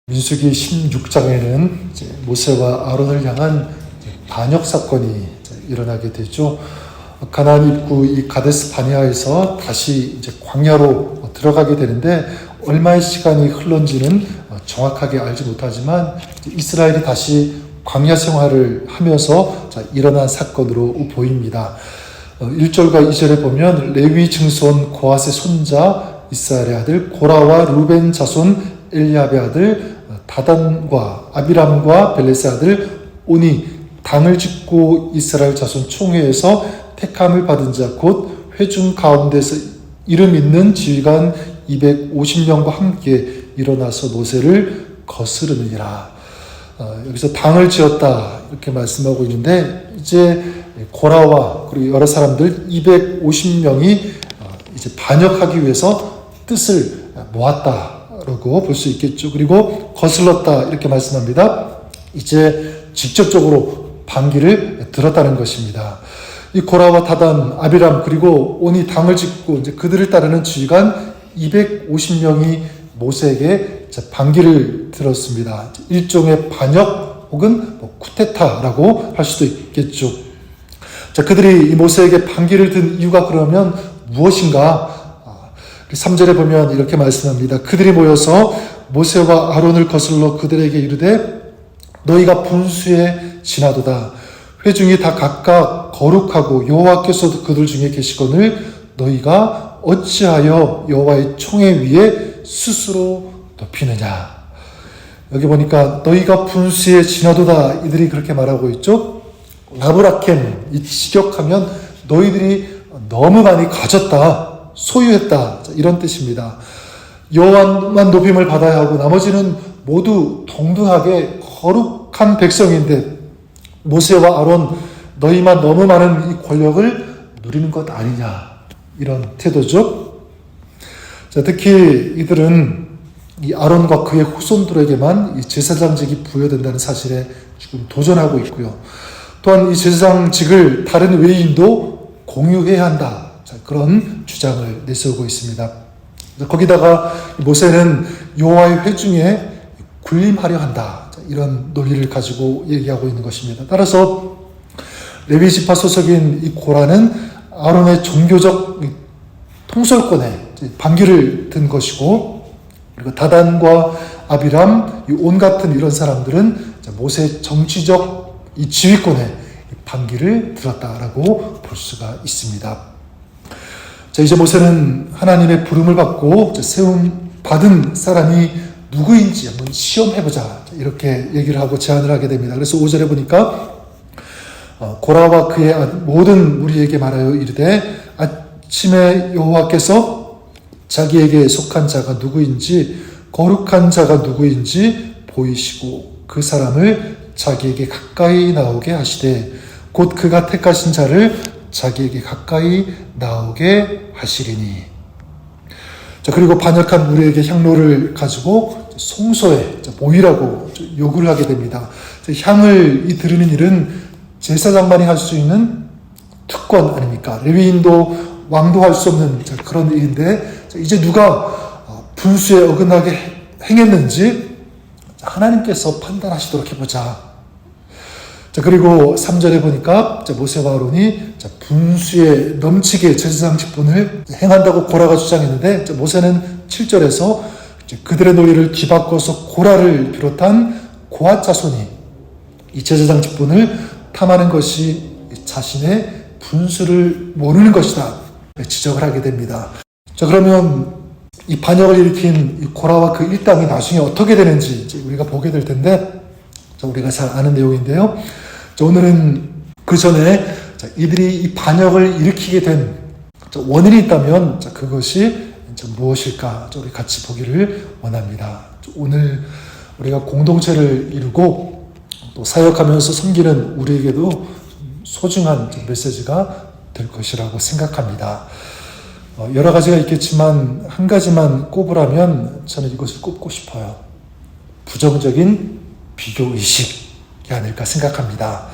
민수기 16장에는 모세와 아론을 향한 반역 사건이 일어나게 되죠. 가나안 입구 이 가데스 바네아에서 다시 이제 광야로 들어가게 되는데 얼마의 시간이 흘렀는지는 정확하게 알지 못하지만 이스라엘이 다시 광야 생활을 하면서 일어난 사건으로 보입니다. 1절과 2절에 보면 레위 증손 고핫의 손자 이스라엘의 아들 고라와 루벤 자손 엘리압의 아들 다단과 아비람과 벨렛의 아들 오니 당을 짓고 이스라엘 자손 총회에서 택함을 받은 자 곧 회중 가운데서 이름 있는 지휘관 250명과 함께 일어나서 모세를 거스르느니라. 여기서 당을 지었다 이렇게 말씀하고 있는데 이제 고라와 그리고 여러 사람들 250명이 이제 반역하기 위해서 뜻을 모았다라고 볼 수 있겠죠. 그리고 거슬렀다 이렇게 말씀합니다. 이제 직접적으로 반기를 들었다는 것입니다. 이 고라와 다단, 아비람 그리고 온이 당을 짓고 이제 그들을 따르는 지휘관 250명이 모세에게 반기를 들었습니다. 일종의 반역 혹은 쿠데타라고 할 수도 있겠죠. 자, 그들이 이 모세에게 반기를 든 이유가 그러면 무엇인가? 3절에 보면 이렇게 말씀합니다. 그들이 모여서 모세와 아론을 거슬러 그들에게 이르되 너희가 분수에 지나도다. 회중이 다 각각 거룩하고 여호와께서도 그들 중에 계시거늘 너희가 어찌하여 여호와의 총회 위에 스스로 높이느냐. 여기 보니까 너희가 분수에 지나도다 이들이 그렇게 말하고 있죠. 라브라켄 이 직역하면 너희들이 너무 많이 가졌다 소유했다 이런 뜻입니다. 여호와만 높임을 받아야 하고 나머지는 모두 동등하게 거룩한 백성인데 모세와 아론 너희만 너무 많은 이 권력을 누리는 것 아니냐 이런 태도죠. 자, 특히 이들은 이 아론과 그의 후손들에게만 이 제사장직이 부여된다는 사실에 지금 도전하고 있고요. 또한 이 제사장직을 다른 외인도 공유해야 한다. 자, 그런 주장을 내세우고 있습니다. 거기다가 모세는 여호와의 회중에 군림하려 한다. 자, 이런 논리를 가지고 얘기하고 있는 것입니다. 따라서 레위 지파 소속인 이 고라는 아론의 종교적 통솔권에 반기를 든 것이고, 그리고 다단과 아비람, 이 온 같은 이런 사람들은 모세의 정치적 이 지휘권에 반기를 들었다라고 볼 수가 있습니다. 자, 이제 모세는 하나님의 부름을 받고 세움 받은 사람이 누구인지 한번 시험해보자. 이렇게 얘기를 하고 제안을 하게 됩니다. 그래서 5절에 보니까 고라와 그의 모든 무리에게 말하여 이르되 아침에 여호와께서 자기에게 속한 자가 누구인지 거룩한 자가 누구인지 보이시고 그 사람을 자기에게 가까이 나오게 하시되 곧 그가 택하신 자를 자기에게 가까이 나오게 하시리니. 자, 그리고 반역한 무리에게 향로를 가지고 송소에 모이라고 요구를 하게 됩니다. 향을 드리는 일은 제사장만이 할 수 있는 특권 아닙니까? 레위인도 왕도 할 수 없는 그런 일인데 이제 누가 분수에 어긋나게 행했는지 하나님께서 판단하시도록 해보자. 자, 그리고 3절에 보니까 모세와 아론이 분수에 넘치게 제사장 직분을 행한다고 고라가 주장했는데 모세는 7절에서 그들의 논리를 뒤바꿔서 고라를 비롯한 고핫 자손이 이 제사장 직분을 탐하는 것이 자신의 분수를 모르는 것이다 지적을 하게 됩니다. 자, 그러면 이 반역을 일으킨 이 고라와 그 일당이 나중에 어떻게 되는지 이제 우리가 보게 될 텐데 우리가 잘 아는 내용인데요. 자, 오늘은 그 전에 이들이 이 반역을 일으키게 된 원인이 있다면 그것이 무엇일까 우리 같이 보기를 원합니다. 오늘 우리가 공동체를 이루고 또 사역하면서 섬기는 우리에게도 소중한 메시지가 될 것이라고 생각합니다. 여러 가지가 있겠지만 한 가지만 꼽으라면 저는 이것을 꼽고 싶어요. 부정적인 비교의식이 아닐까 생각합니다.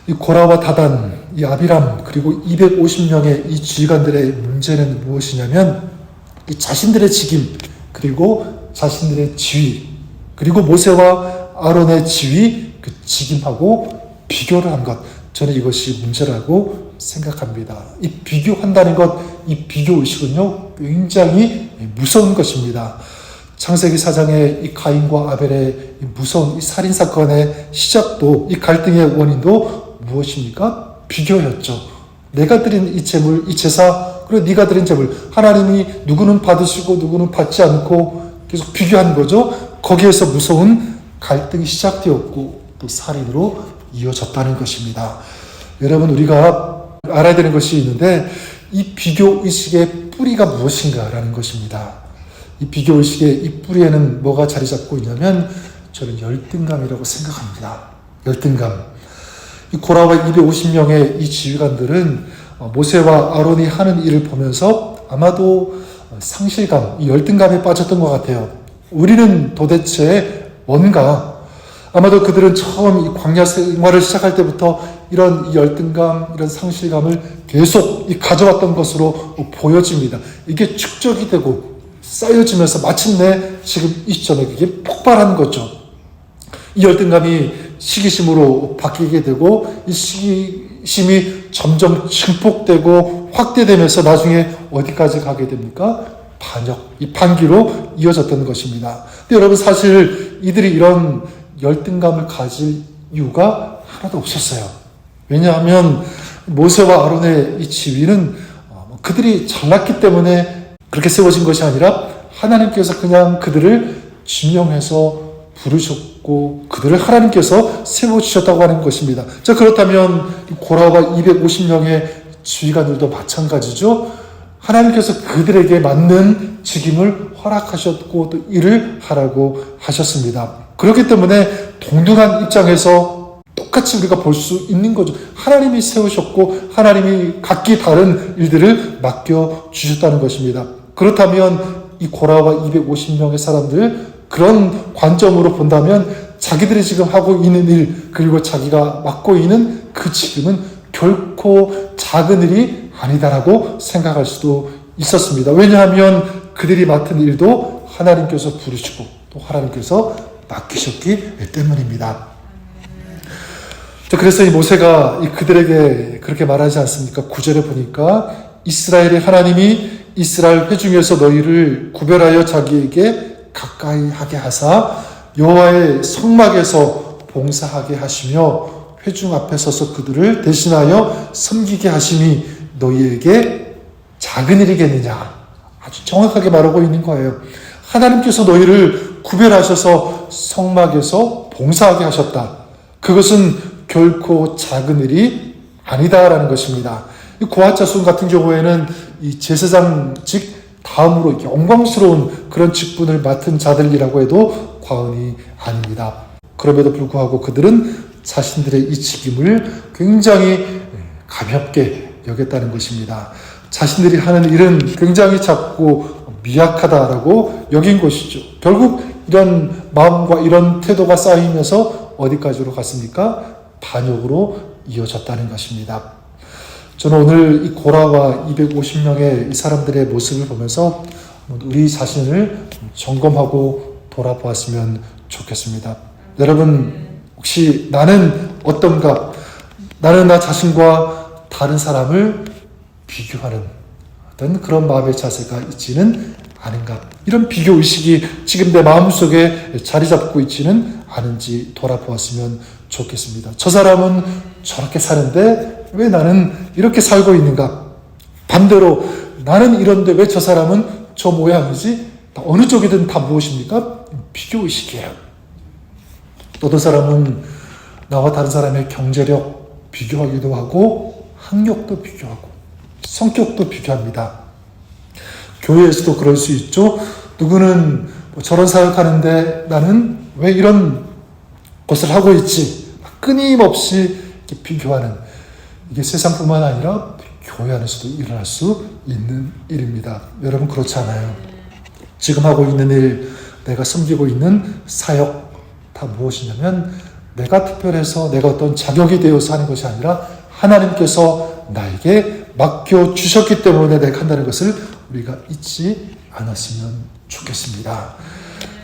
이 고라와 다단, 이 아비람 그리고 250명의 이 지휘관들의 문제는 무엇이냐면 이 자신들의 직임 그리고 자신들의 지위 그리고 모세와 아론의 지위, 그 직임하고 비교를 한 것, 저는 이것이 문제라고 생각합니다. 이 비교한다는 것, 이 비교의식은요 굉장히 무서운 것입니다. 창세기 4장의 이 가인과 아벨의 이 무서운 이 살인사건의 시작도, 이 갈등의 원인도 무엇입니까? 비교였죠. 내가 드린 이 제물, 이 제사, 그리고 네가 드린 제물, 하나님이 누구는 받으시고 누구는 받지 않고 계속 비교한 거죠. 거기에서 무서운 갈등이 시작되었고 또 살인으로 이어졌다는 것입니다. 여러분, 우리가 알아야 되는 것이 있는데 이 비교의식의 뿌리가 무엇인가라는 것입니다. 이 비교의식의 이 뿌리에는 뭐가 자리 잡고 있냐면 저는 열등감이라고 생각합니다. 열등감. 이 고라와 250명의 이 지휘관들은 모세와 아론이 하는 일을 보면서 아마도 상실감, 이 열등감에 빠졌던 것 같아요. 우리는 도대체 뭔가, 아마도 그들은 처음 이 광야 생활을 시작할 때부터 이런 이 열등감, 이런 상실감을 계속 가져왔던 것으로 보여집니다. 이게 축적이 되고 쌓여지면서 마침내 지금 이 시점에 그게 폭발한 거죠. 이 열등감이 시기심으로 바뀌게 되고 이 시기심이 점점 증폭되고 확대되면서 나중에 어디까지 가게 됩니까? 반역, 이 반기로 이어졌던 것입니다. 근데 여러분, 사실 이들이 이런 열등감을 가질 이유가 하나도 없었어요. 왜냐하면 모세와 아론의 이 지위는 그들이 잘났기 때문에 그렇게 세워진 것이 아니라 하나님께서 그냥 그들을 지명해서 부르셨고 그들을 하나님께서 세워주셨다고 하는 것입니다. 자, 그렇다면 고라와 250명의 지휘관들도 마찬가지죠. 하나님께서 그들에게 맞는 직임을 허락하셨고 또 일을 하라고 하셨습니다. 그렇기 때문에 동등한 입장에서 똑같이 우리가 볼 수 있는 거죠. 하나님이 세우셨고 하나님이 각기 다른 일들을 맡겨주셨다는 것입니다. 그렇다면 이 고라와 250명의 사람들, 그런 관점으로 본다면 자기들이 지금 하고 있는 일, 그리고 자기가 맡고 있는 그 직임은 결코 작은 일이 아니다라고 생각할 수도 있었습니다. 왜냐하면 그들이 맡은 일도 하나님께서 부르시고 또 하나님께서 맡기셨기 때문입니다. 그래서 이 모세가 그들에게 그렇게 말하지 않습니까? 9절에 보니까 이스라엘의 하나님이 이스라엘 회중에서 너희를 구별하여 자기에게 가까이 하게 하사 여호와의 성막에서 봉사하게 하시며 회중 앞에 서서 그들을 대신하여 섬기게 하심이 너희에게 작은 일이겠느냐. 아주 정확하게 말하고 있는 거예요. 하나님께서 너희를 구별하셔서 성막에서 봉사하게 하셨다. 그것은 결코 작은 일이 아니다라는 것입니다. 이 고아자손 같은 경우에는 이 제사장직 다음으로 영광스러운 그런 직분을 맡은 자들이라고 해도 과언이 아닙니다. 그럼에도 불구하고 그들은 자신들의 이 직임을 굉장히 가볍게 여겼다는 것입니다. 자신들이 하는 일은 굉장히 작고 미약하다라고 여긴 것이죠. 결국 이런 마음과 이런 태도가 쌓이면서 어디까지로 갔습니까? 반역으로 이어졌다는 것입니다. 저는 오늘 이 고라와 250명의 이 사람들의 모습을 보면서 우리 자신을 점검하고 돌아보았으면 좋겠습니다. 여러분, 혹시 나는 어떤가? 나는 나 자신과 다른 사람을 비교하는 어떤 그런 마음의 자세가 있지는 않은가? 이런 비교의식이 지금 내 마음속에 자리 잡고 있지는 않은지 돌아보았으면 좋겠습니다. 저 사람은 저렇게 사는데 왜 나는 이렇게 살고 있는가? 반대로 나는 이런데 왜 저 사람은 저 모양이지? 어느 쪽이든 다 무엇입니까? 비교의식이에요. 어떤 사람은 나와 다른 사람의 경제력 비교하기도 하고 학력도 비교하고 성격도 비교합니다. 교회에서도 그럴 수 있죠. 누구는 저런 사역하는데 나는 왜 이런 것을 하고 있지? 끊임없이 이렇게 비교하는, 이게 세상뿐만 아니라 교회 안에서도 일어날 수 있는 일입니다. 여러분, 그렇지 않아요? 지금 하고 있는 일, 내가 섬기고 있는 사역 다 무엇이냐면 내가 특별해서 내가 어떤 자격이 되어서 하는 것이 아니라 하나님께서 나에게 맡겨주셨기 때문에 내가 한다는 것을 우리가 잊지 않았으면 좋겠습니다.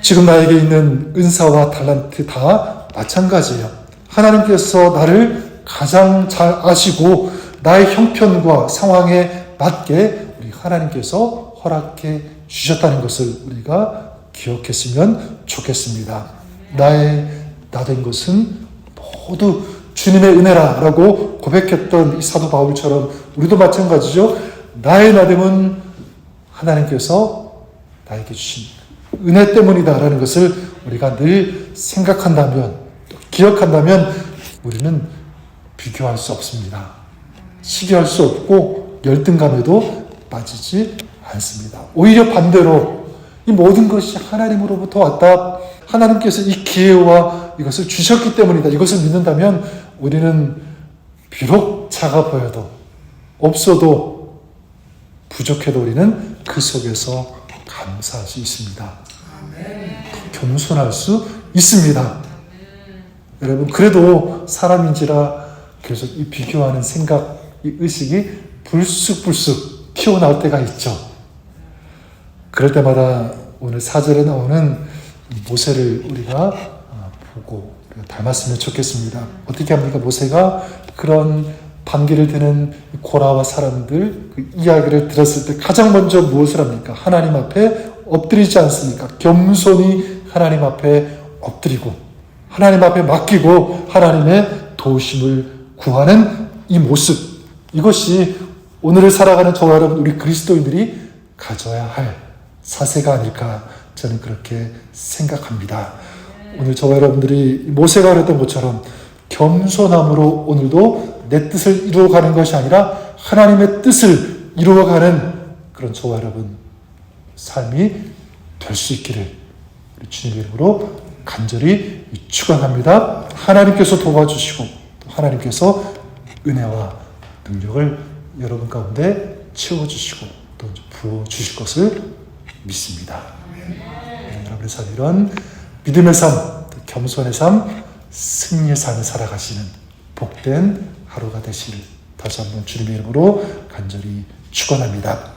지금 나에게 있는 은사와 달란트 다 마찬가지예요. 하나님께서 나를 가장 잘 아시고 나의 형편과 상황에 맞게 우리 하나님께서 허락해 주셨다는 것을 우리가 기억했으면 좋겠습니다. 나의 나된 것은 모두 주님의 은혜라라고 고백했던 이 사도 바울처럼 우리도 마찬가지죠. 나의 나됨은 하나님께서 나에게 주신 은혜 때문이다라는 것을 우리가 늘 생각한다면, 기억한다면 우리는 비교할 수 없습니다. 시기할 수 없고 열등감에도 빠지지 않습니다. 오히려 반대로 이 모든 것이 하나님으로부터 왔다. 하나님께서 이 기회와 이것을 주셨기 때문이다. 이것을 믿는다면 우리는 비록 작아 보여도 없어도 부족해도 우리는 그 속에서 감사할 수 있습니다. 겸손할 수 있습니다. 여러분, 그래도 사람인지라 계속 이 비교하는 생각, 이 의식이 불쑥불쑥 튀어나올 때가 있죠. 그럴 때마다 오늘 4절에 나오는 모세를 우리가 보고 닮았으면 좋겠습니다. 어떻게 합니까? 모세가 그런 반기를 드는 고라와 사람들 그 이야기를 들었을 때 가장 먼저 무엇을 합니까? 하나님 앞에 엎드리지 않습니까? 겸손히 하나님 앞에 엎드리고 하나님 앞에 맡기고 하나님의 도우심을 구하는 이 모습, 이것이 오늘을 살아가는 저와 여러분 우리 그리스도인들이 가져야 할 사세가 아닐까 저는 그렇게 생각합니다. 오늘 저와 여러분들이 모세가 그랬던 것처럼 겸손함으로 오늘도 내 뜻을 이루어가는 것이 아니라 하나님의 뜻을 이루어가는 그런 저와 여러분 삶이 될 수 있기를 우리 주님의 이름으로 간절히 축원합니다. 하나님께서 도와주시고 또 하나님께서 은혜와 능력을 여러분 가운데 채워주시고 또 부어주실 것을 믿습니다. 여러분의 삶 이런 믿음의 삶, 겸손의 삶, 승리의 삶을 살아가시는 복된 하루가 되시를 다시 한번 주님의 이름으로 간절히 축원합니다.